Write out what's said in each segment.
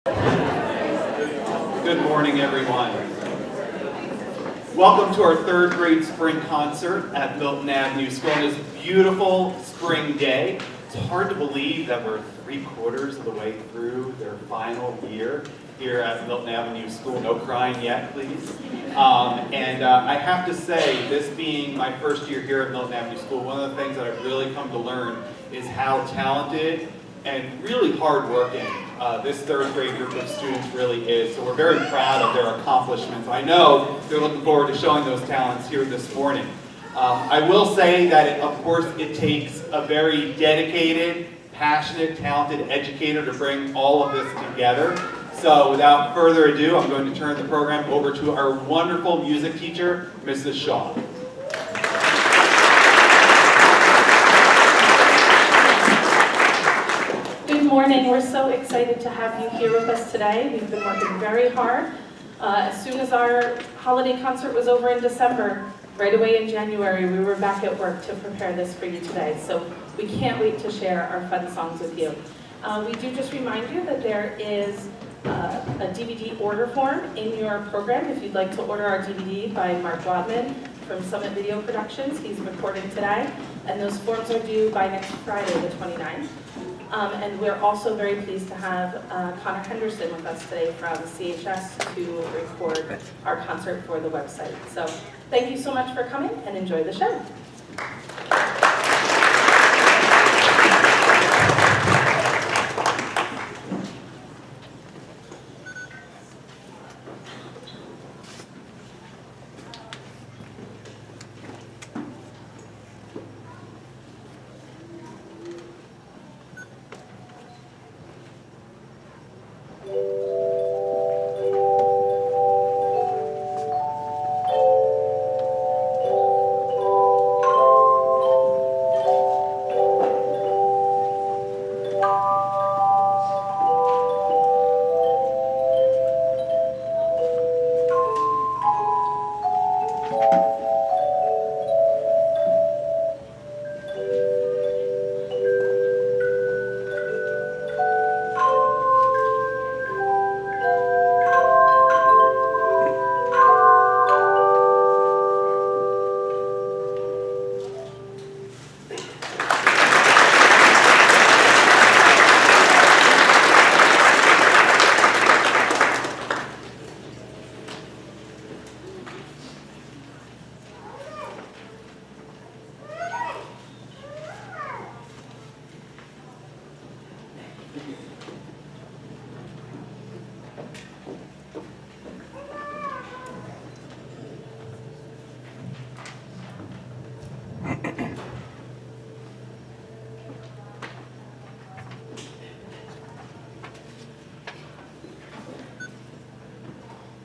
Good morning, everyone. Welcome to our third grade spring concert at Milton Avenue School on this beautiful spring day. It's hard to believe that we're 3/4 of the way through their final year here at Milton Avenue School. No crying yet, please. I have to say, this being my first year here at Milton Avenue School, one of the things that I've really come to learn is how talented and really hardworking this third grade group of students really is. So we're very proud of their accomplishments. I know they're looking forward to showing those talents here this morning. I will say that, of course, it takes a very dedicated, passionate, talented educator to bring all of this together. So without further ado, I'm going to turn the program over to our wonderful music teacher, Mrs. Shaw. Good morning. We're so excited to have you here with us today. We've been working very hard. As soon as our holiday concert was over in December, right away in January, we were back at work to prepare this for you today. So we can't wait to share our fun songs with you. We do just remind you that there is a DVD order form in your program if you'd like to order our DVD by Mark Wadman from Summit Video Productions. He's recording today, and those forms are due by next Friday, the 29th. And we're also very pleased to have Connor Henderson with us today from CHS to record our concert for the website. So thank you so much for coming and enjoy the show.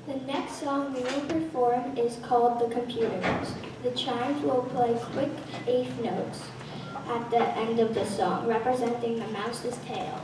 The next song we will perform is called The Computers. The chimes will play quick eighth notes at the end of the song, representing the mouse's tail.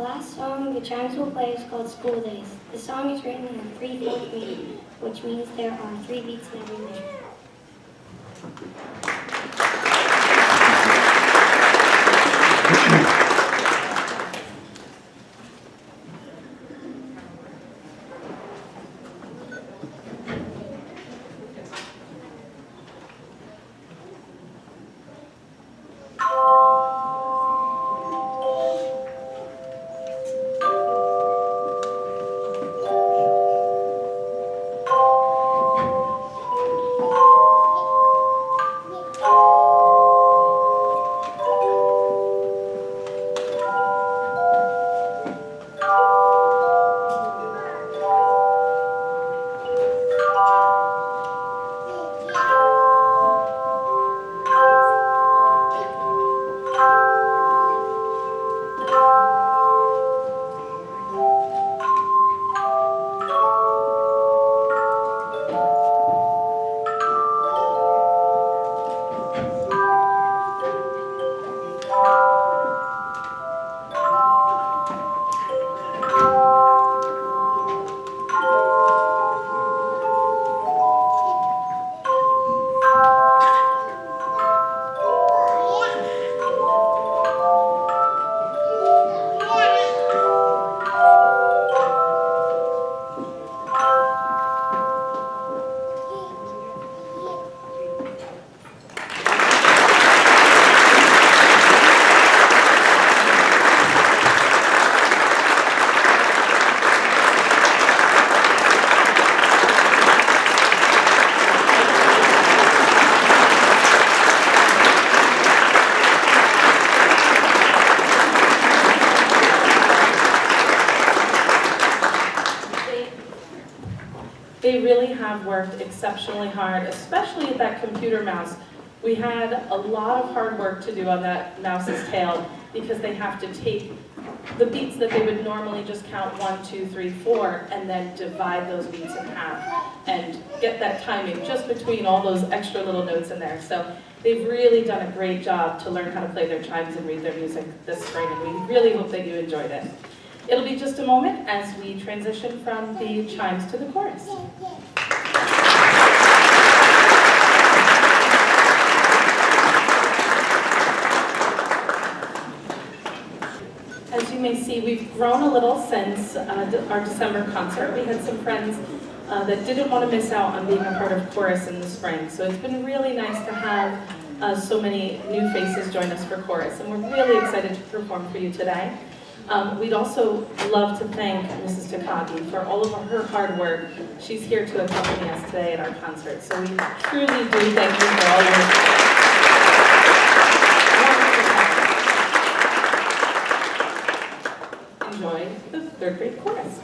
last song the Chimes will play is called School Days. The song is written in a 3/4 beat, which means there are 3 beats in every minute. They really have worked exceptionally hard, especially at that computer mouse. We had a lot of hard work to do on that mouse's tail because they have to take the beats that they would normally just count 1, 2, 3, 4, and then divide those beats in half and get that timing just between all those extra little notes in there. So they've really done a great job to learn how to play their chimes and read their music this spring, and we really hope that you enjoyed it. It'll be just a moment as we transition from the chimes to the chorus. As you may see, we've grown a little since our December concert. We had some friends that didn't want to miss out on being a part of chorus in the spring. So it's been really nice to have so many new faces join us for chorus, and we're really excited to perform for you today. We'd also love to thank Mrs. Takagi for all of her hard work. She's here to accompany us today at our concert, so we truly do thank you for all your enjoy the third grade chorus.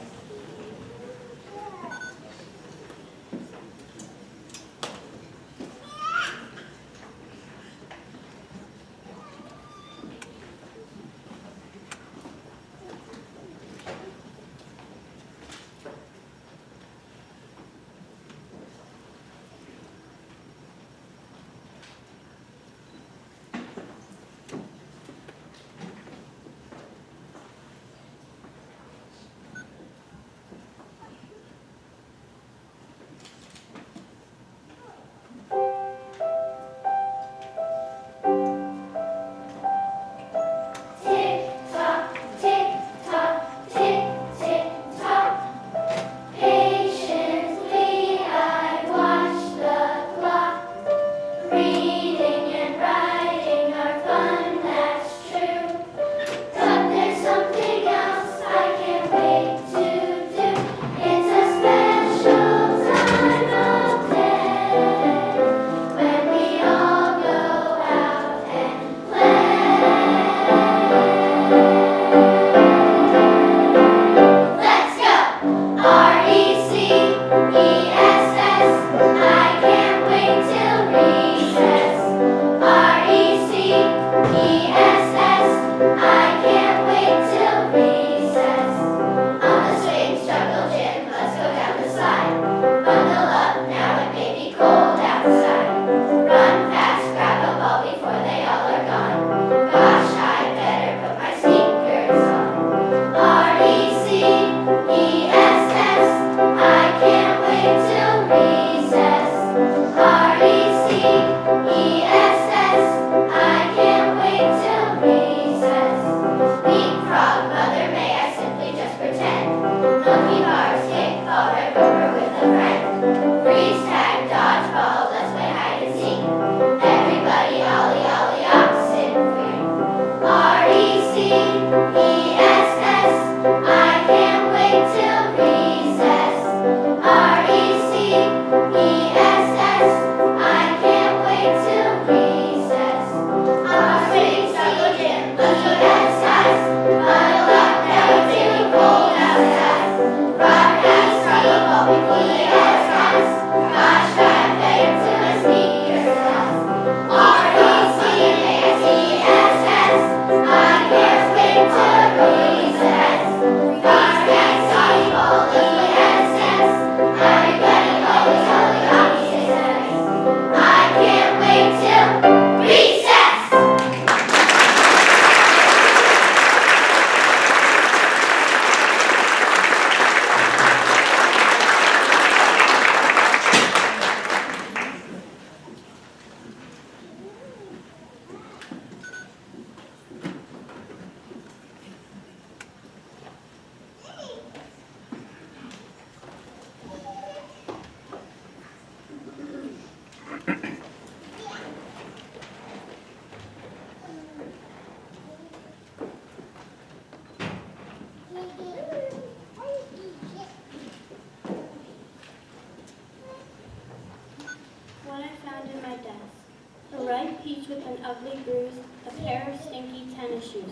peach with an ugly bruise, a pair of stinky tennis shoes,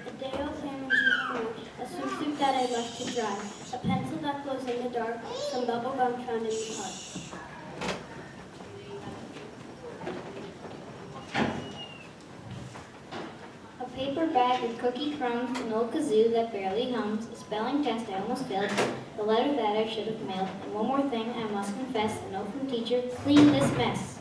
a day-old ham and cheese on a swimsuit that I left to dry, a pencil that glows in the dark, some bubble gum found in the park. A paper bag with cookie crumbs, an old kazoo that barely hums, a spelling test I almost failed, the letter that I should have mailed, and one more thing I must confess, a note from teacher, clean this mess.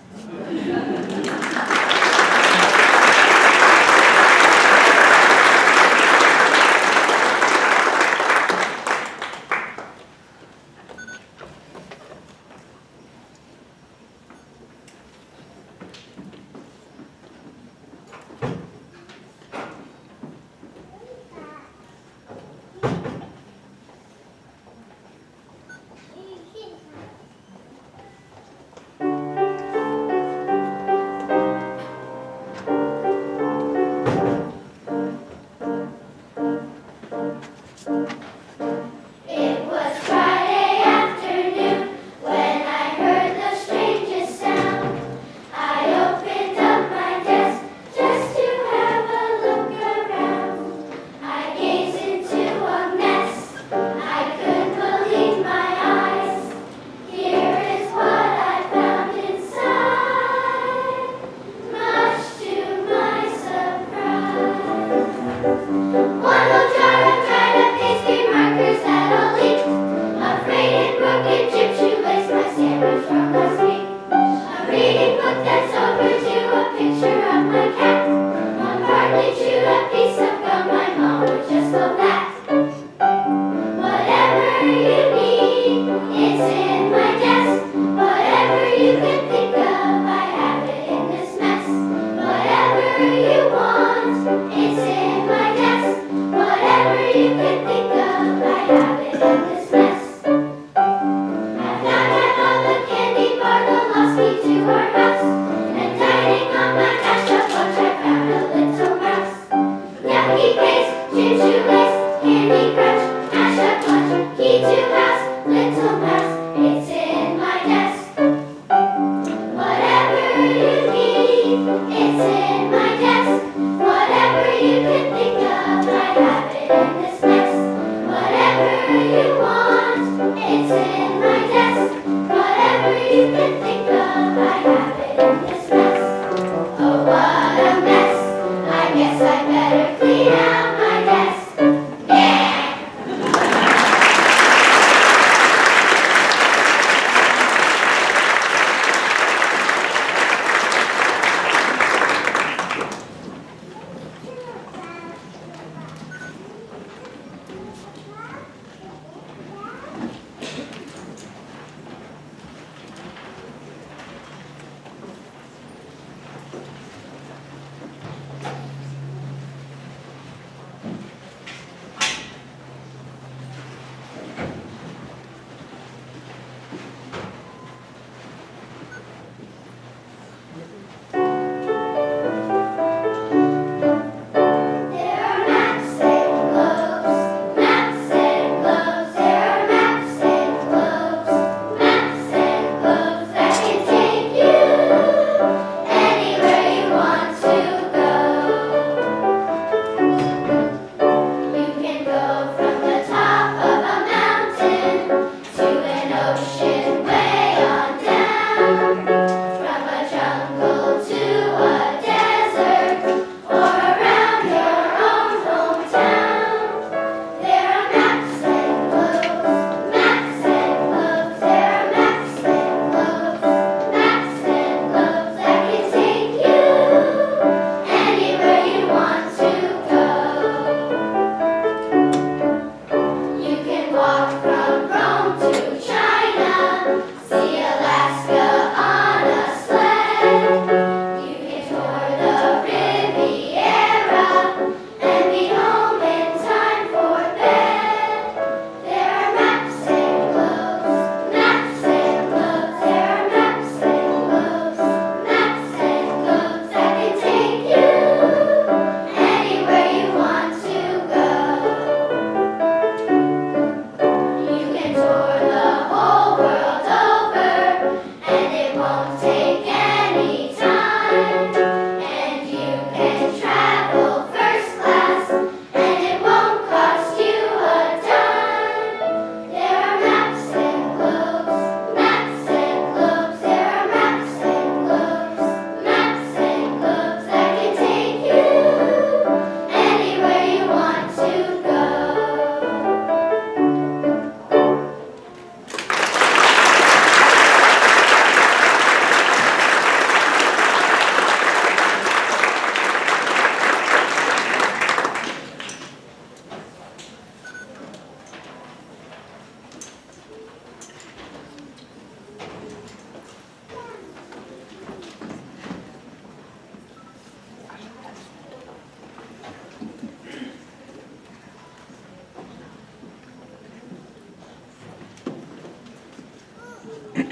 It's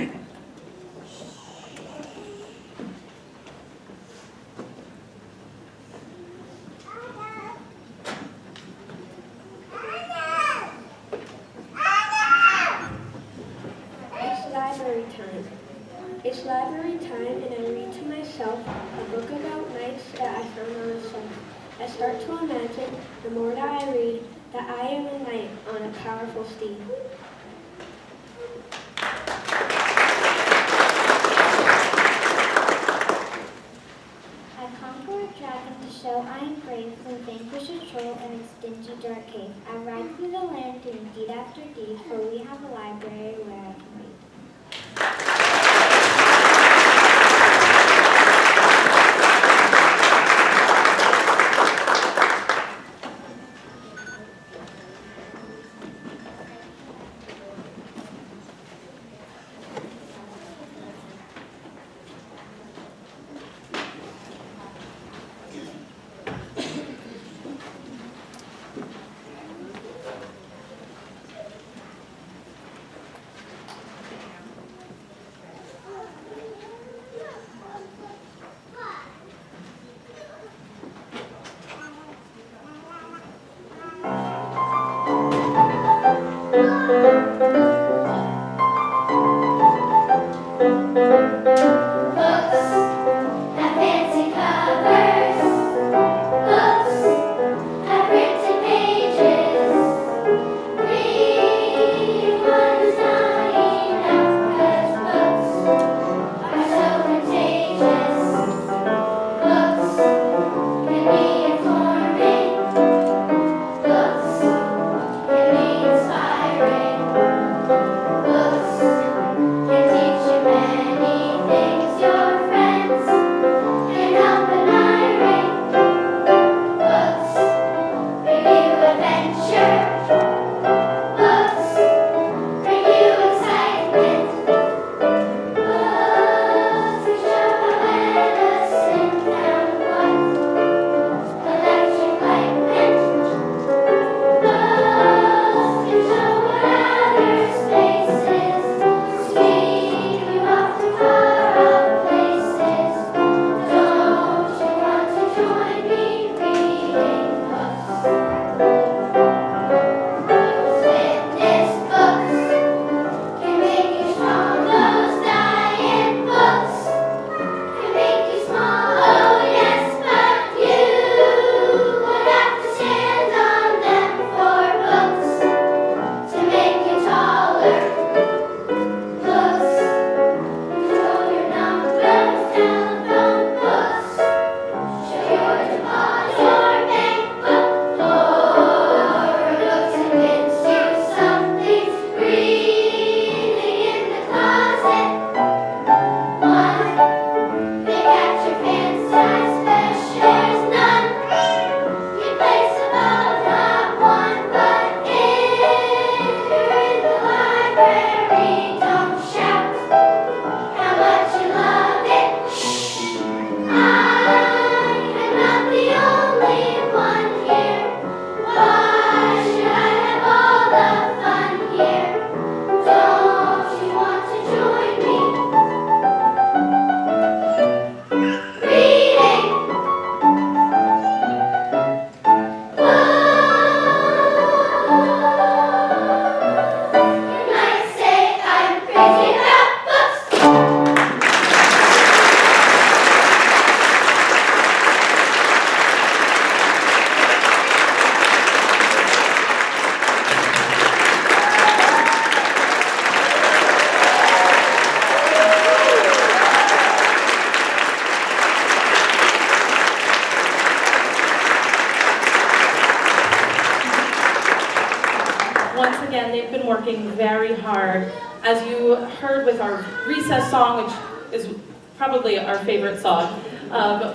library time. It's library time, and I read to myself a book about knights that I found on a shelf. I start to imagine, the more that I read, that I am a knight on a powerful steed. I conquer a dragon to show I am brave, and vanquish a troll in its dingy dark cave. I ride through the land doing deed after deed, for we have a library where I can read. Once again, they've been working very hard. As you heard with our recess song, which is probably our favorite song,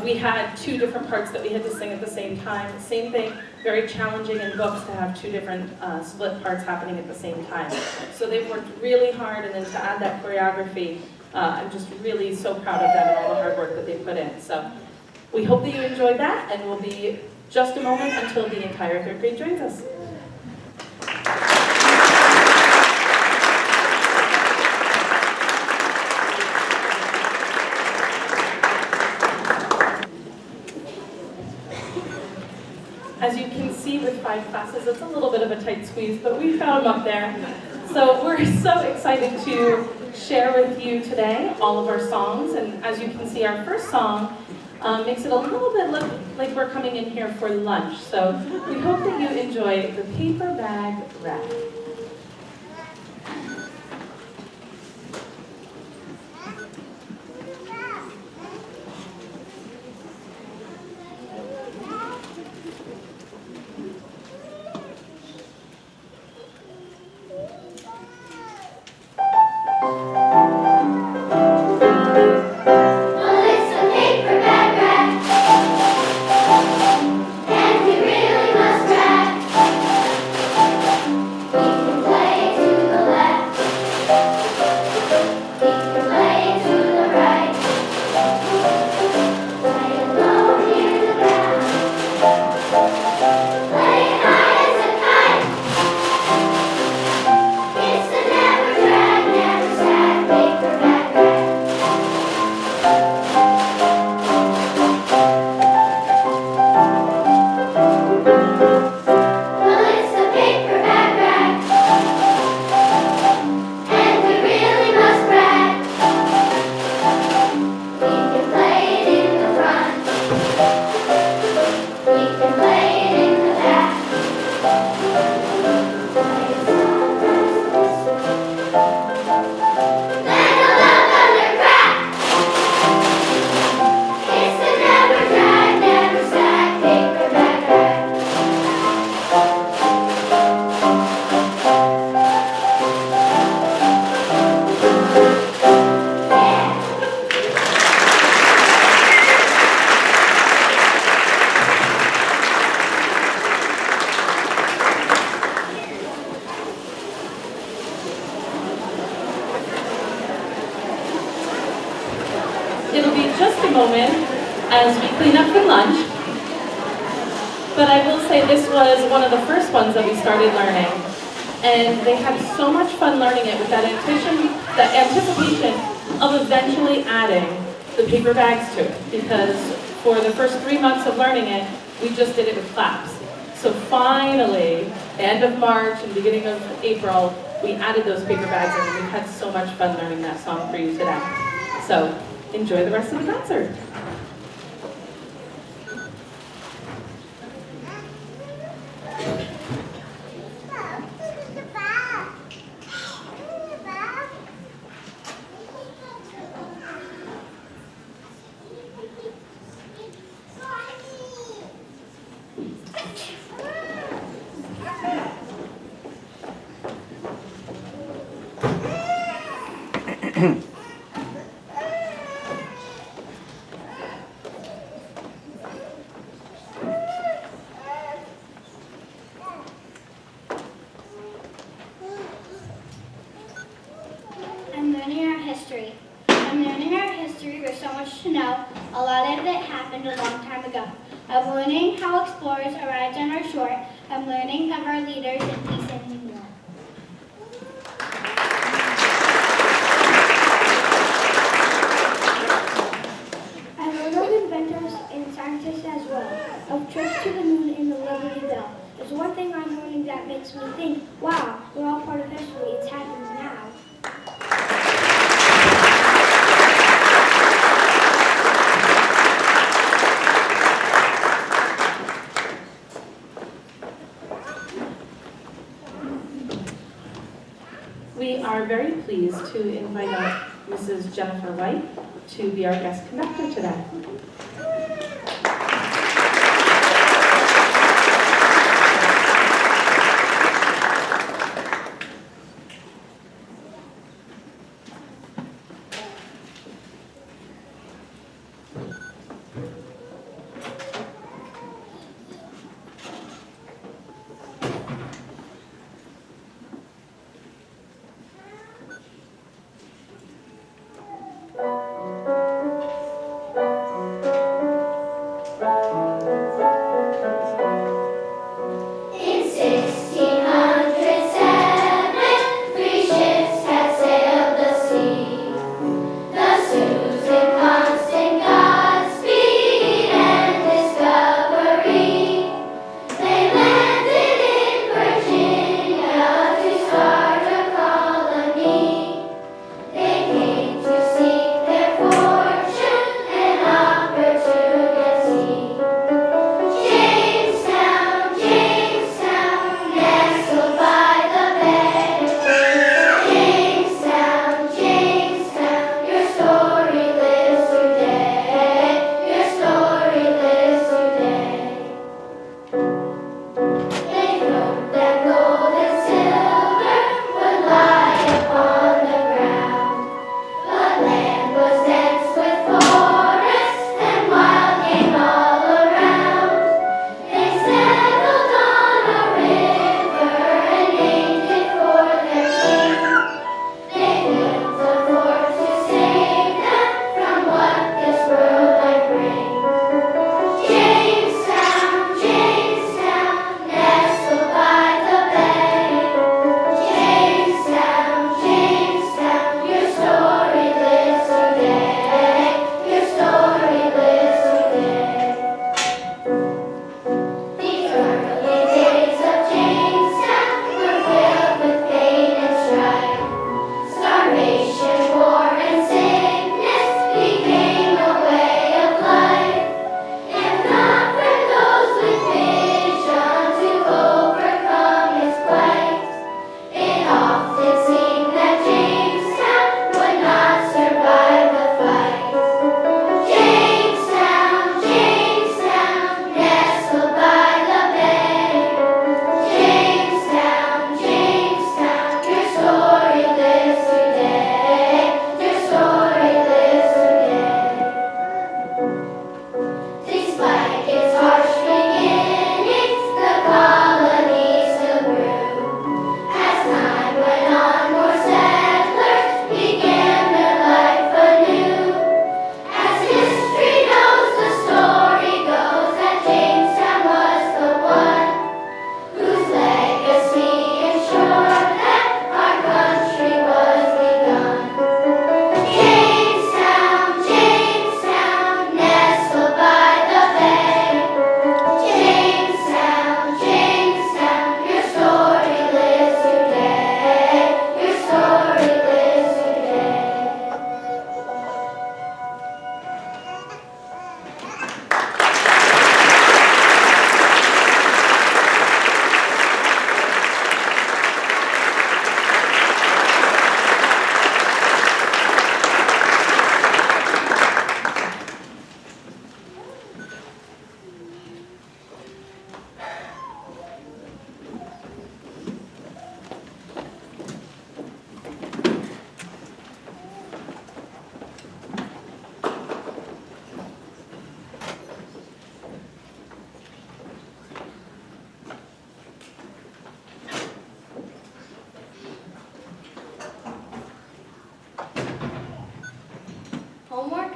we had two different parts that we had to sing at the same time. Same thing, very challenging in books to have two different split parts happening at the same time. So they've worked really hard, and then to add that choreography, I'm just really so proud of them and all the hard work that they put in. So we hope that you enjoyed that, and we'll be just a moment until the entire third grade joins us. As you can see with 5 classes, it's a little bit of a tight squeeze, but we found them up there. So we're so excited to share with you today all of our songs. And as you can see, our first song makes it a little bit look like we're coming in here for lunch. So we hope that you enjoy the Paper Bag Rap. It'll be just a moment as we clean up for lunch. But I will say this was one of the first ones that we started learning. And they had so much fun learning it with that anticipation of eventually adding the paper bags to it. Because for the first 3 months of learning it, we just did it with claps. So finally, end of March and beginning of April, we added those paper bags in, and we've had so much fun learning that song for you today. So enjoy the rest of the concert. I'm learning our history. There's so much to know. A lot of it happened a long time ago. I'm learning how explorers arrived on our shore. I'm learning of our leaders in peace and in war. I learned of inventors and scientists as well, of trips to the moon and the Liberty Bell. There's one thing I'm learning that makes me think, wow, we're all part of history. It's happening now. We are very pleased to invite up Mrs. Jennifer White to be our guest conductor today.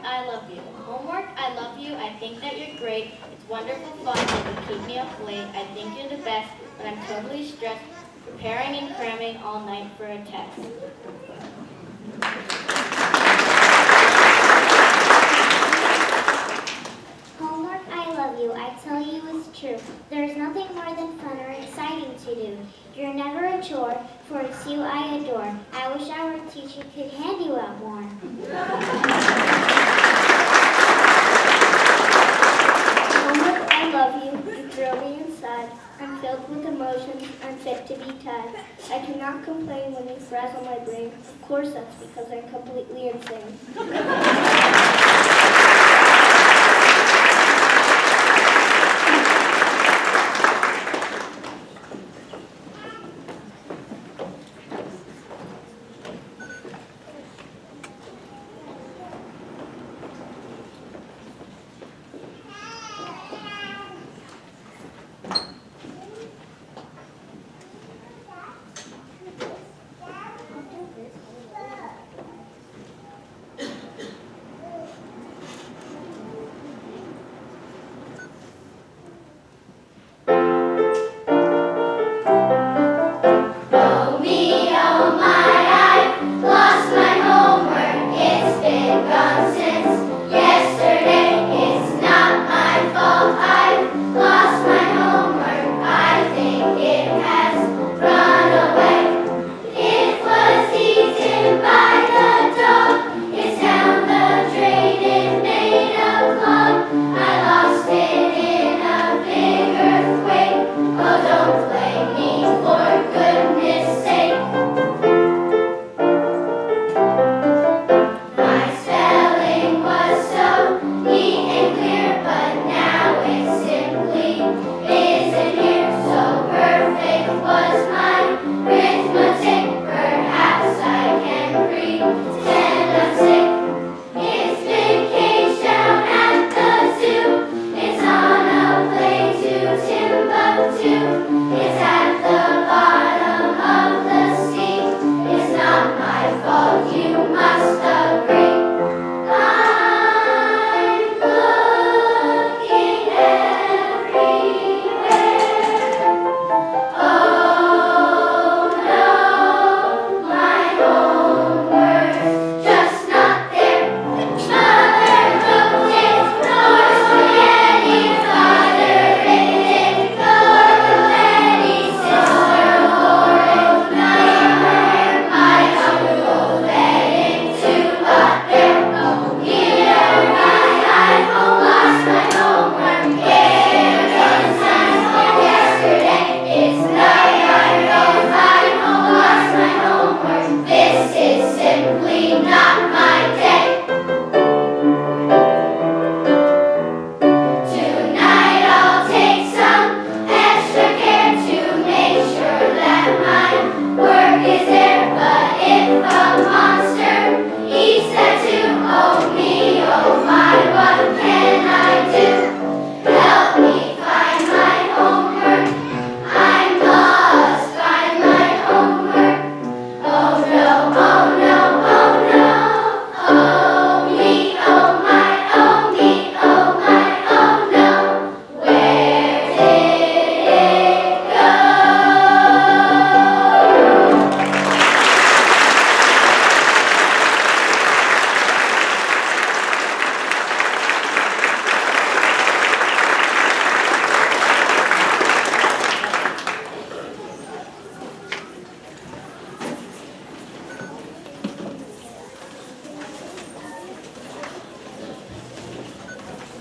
I love you. Homework, I love you. I think that you're great. It's wonderful fun that you keep me up late. I think you're the best, but I'm totally stressed, preparing and cramming all night for a test. Homework, I love you. I tell you it's true. There's nothing more than fun or exciting to do. You're never a chore, for it's you I adore. I wish our teacher could hand you out more. Homework, I love you. You thrill me inside. I'm filled with emotions. I'm fit to be tied. I cannot complain when you frazzle my brain. Of course that's because I'm completely insane.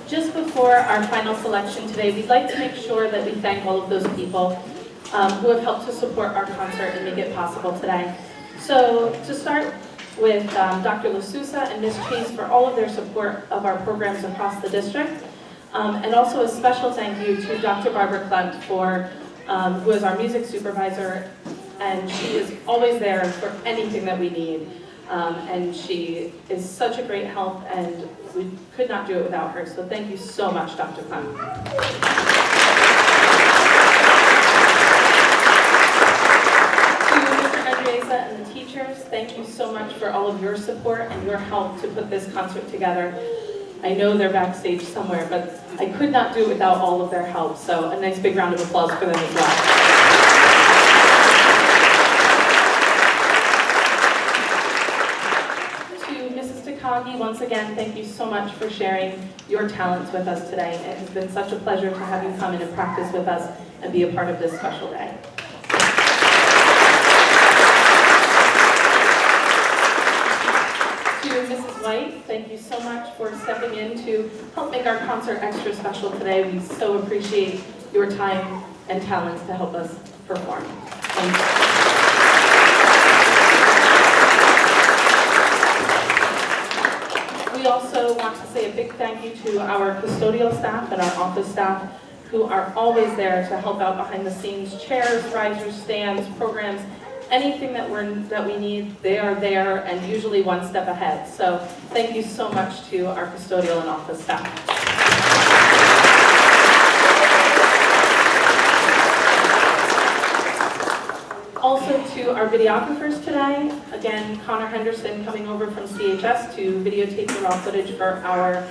Just before our final selection today, we'd like to make sure that we thank all of those people who have helped to support our concert and make it possible today. So to start with Dr. LaSousa and Ms. Chase for all of their support of our programs across the district. And also a special thank you to Dr. Barbara Klunt who is our music supervisor, and she is always there for anything that we need. And she is such a great help, and we could not do it without her. So thank you so much, Dr. Klunt. To Mr. Andresa and the teachers, thank you so much for all of your support and your help to put this concert together. I know they're backstage somewhere, but I could not do it without all of their help. So a nice big round of applause for them as well. Once again, thank you so much for sharing your talents with us today. It has been such a pleasure to have you come in and practice with us and be a part of this special day. To Mrs. White, thank you so much for stepping in to help make our concert extra special today. We so appreciate your time and talents to help us perform. Thank you. We also want to say a big thank you to our custodial staff and our office staff who are always there to help out behind the scenes. Chairs, risers, stands, programs, anything that we need, they are there and usually one step ahead. So thank you so much to our custodial and office staff. Also to our videographers today, again, Connor Henderson coming over from CHS to videotape the raw footage for our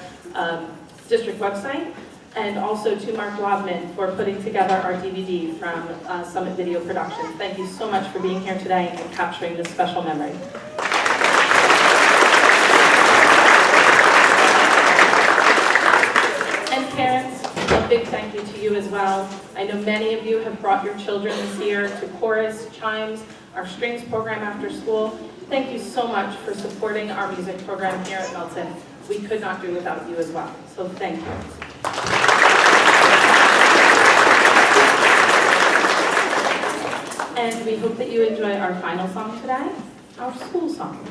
district website, and also to Mark Wadman for putting together our DVD from Summit Video Productions. Thank you so much for being here today and capturing this special memory. And parents, a big thank you to you as well. I know many of you have brought your children this year to chorus, chimes, our strings program after school. Thank you so much for supporting our music program here at Milton. We could not do without you as well, so thank you. And we hope that you enjoy our final song today, our school song.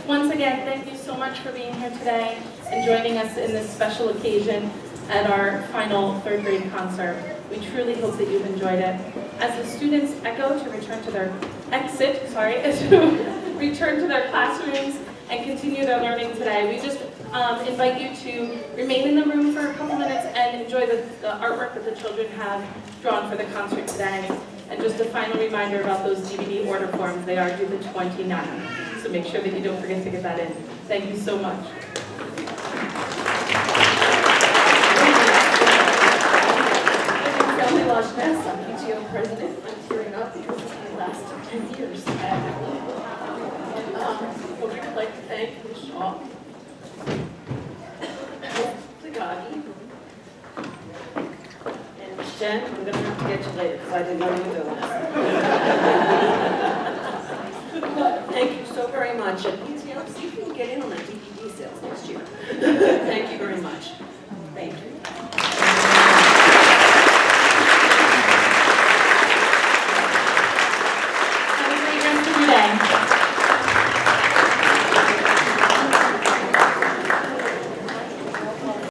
Once again, thank you so much for being here today and joining us in this special occasion. at our final third grade concert. We truly hope that you've enjoyed it. As the students exit to return to their classrooms and continue their learning today, we just invite you to remain in the room for a couple minutes and enjoy the artwork that the children have drawn for the concert today. And just a final reminder about those DVD order forms. They are due the 29th, so make sure that you don't forget to get that in. Thank you so much. I'm PTO president. I'm tearing up because of the last 10 years. But we would like to thank Ms. Shaw, Zagagi, and Jen. I'm going to have to get you later because I didn't know you were doing this. But thank you so very much. And